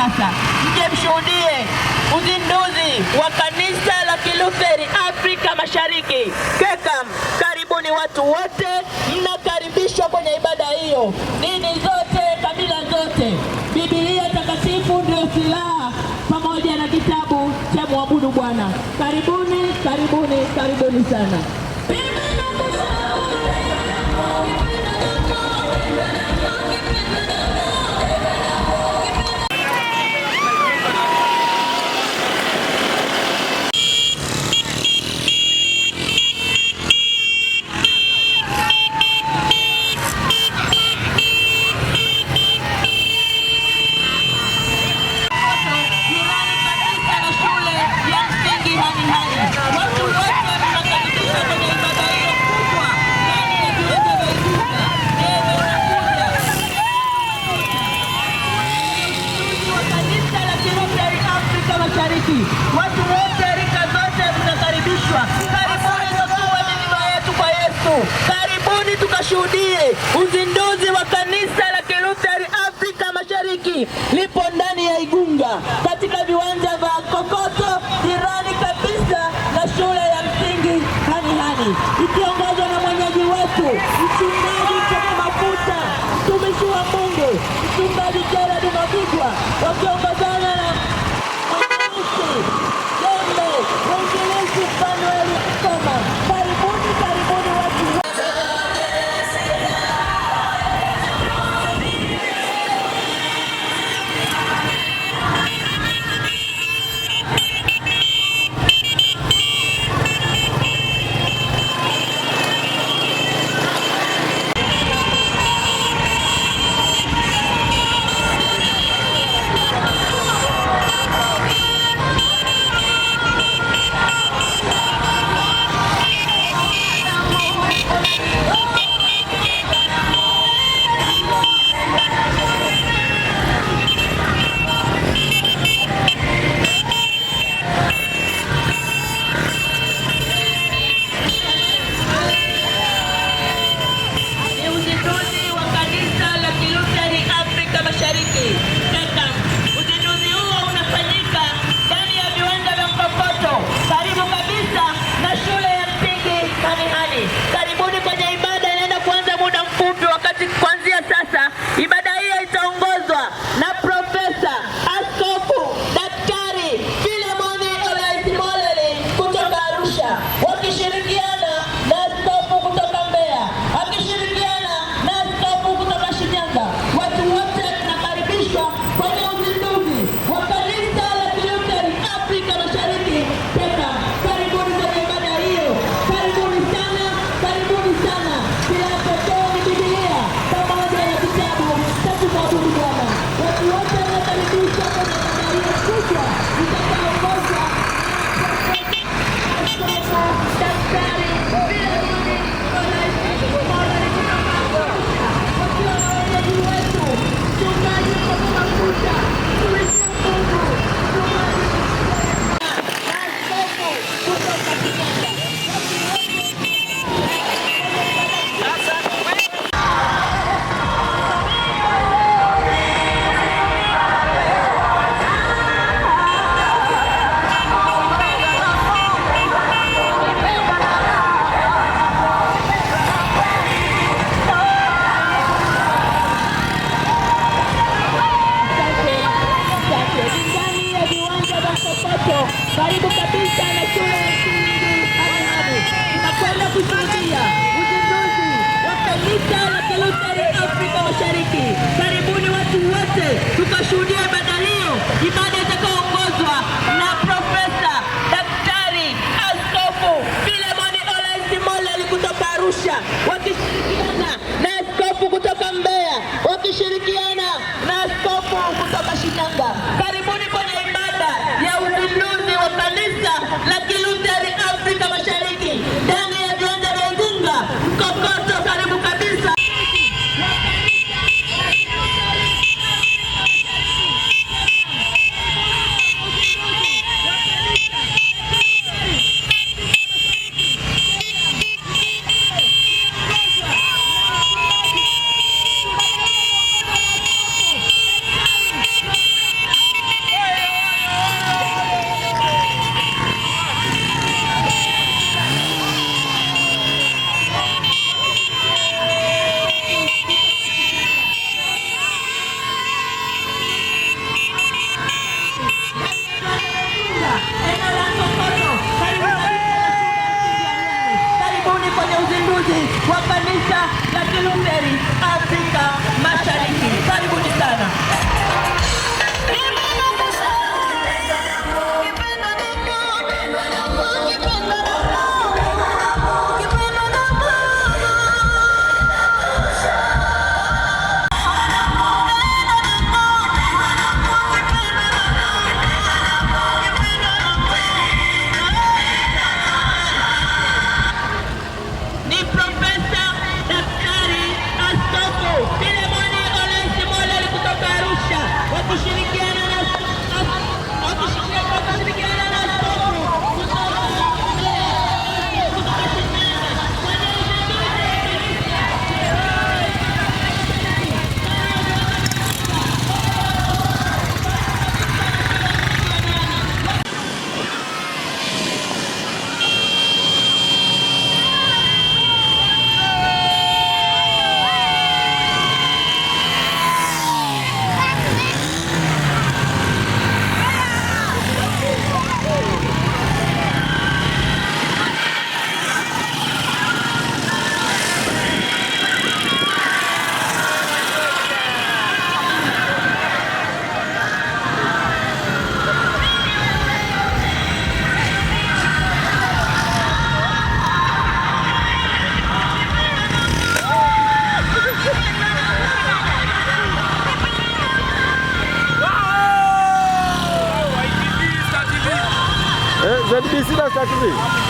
sasa mje mshuhudie uzinduzi wa kanisa la Kilutheri Afrika Mashariki KECAM. Karibuni watu wote, mnakaribishwa kwenye ibada hiyo. Dini zote, kabila zote. Biblia takatifu ndio silaha pamoja na kitabu cha muabudu Bwana. Karibuni, karibuni, karibuni sana. Watu wote, rika zote mnakaribishwa. Karibuni tutoe mikono yetu kwa Yesu. Karibuni tukashuhudie uzinduzi wa kanisa la Kilutheri Afrika Mashariki. Lipo ndani ya Igunga katika viwanja vya Kokoto, jirani kabisa na shule ya msingi Hani, ikiongozwa na mwenyeji wetu mchungaji kwa mafuta, mtumishi wa Mungu mchungaji Gerard Mabigwa, wakiongozana na ibada hiyo itaongozwa na Profesa Askofu Daktari Philemon Olaizimoleli kutoka Arusha, wakishirikiana na askofu kutoka Mbeya, wakishirikiana na askofu kutoka Shinyanga. Watu wote tunakaribishwa kwenye uzinduzi wa kanisa la Kilutheri Afrika Mashariki KECAM. Karibuni kwenye ibada hiyo. Karibuni sana, karibuni sana. Bila pekee ni Biblia pamoja na kitabu cha kumwabudu Bwana. Watu wote wanakaribishwa kwenye ibada hiyo kubwa itakayoongozwa na Daktari Philemon Olaizimoleli kutoka Arusha, wakiwa na wenyeji wetu mchungaji kwa mafuta, mtumishi wa Mungu na askofu kutoka Shinyanga. Karibu kabisa na shule ya msingi Hani. Tunakwenda kushuhudia uzinduzi wa kanisa la Kilutheri Afrika Mashariki. Karibuni watu wote tukashuhudia ibada hiyo, ibada itakayoongozwa na Profesa Daktari Askofu Philemon Olaizimoleli kutoka Arusha, wakishirikiana na askofu kutoka Mbeya, wakishirikiana na askofu kutoka Shinyanga. Karibuni kwenye ibada ya uzinduzi wa kanisa la Kilutheri Afrika Mashariki ndani ya viwanja vya Igunga Kokoto. Karibu kabisa. karibuni kwenye uzinduzi wa kanisa la Kilutheri Afrika Mashariki. Karibuni sana. ZBC na Star TV.